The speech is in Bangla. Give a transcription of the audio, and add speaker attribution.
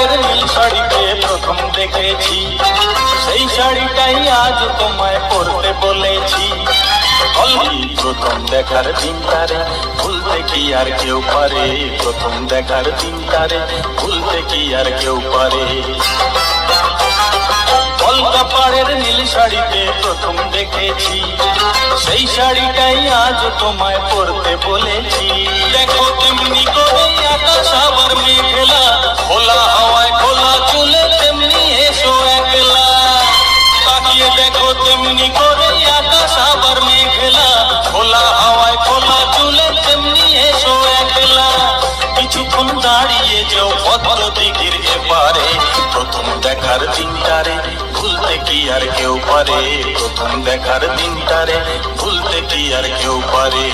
Speaker 1: পাড়ের নীল শাড়িতে প্রথম দেখেছি, সেই শাড়িটাই আজ তোমায় পরতে বলেছি। প্রথম দেখার দিনটারে ভুলতে কি আর কেউ পারে, প্রথম দেখার দিনটারে ভুলতে কি আর কেউ পারে। কলকা পাড়ের নীল শাড়িতে প্রথম দেখেছি, সেই শাড়িটাই আজ তোমায় পরতে বলেছি। দেখো তেমনি করে আকাশ আবার মেঘলা, খোলা হাওয়ায় খোলা চুলে তেমনি এসো একলা। তাকিয়ে দেখো তেমনি করে আকাশ আবার মেঘলা, খোলা হাওয়ায় খোলা চুলে তেমনি এসো একলা। কিছুক্ষণ দাঁড়িয়ে যাও ভদ্র দিঘির এপারে, প্রথম দেখার দিনটারে ভুলতে কি আর কেউ পারে, প্রথম দেখার দিনটারে ভুলতে কি আর কেউ পারে।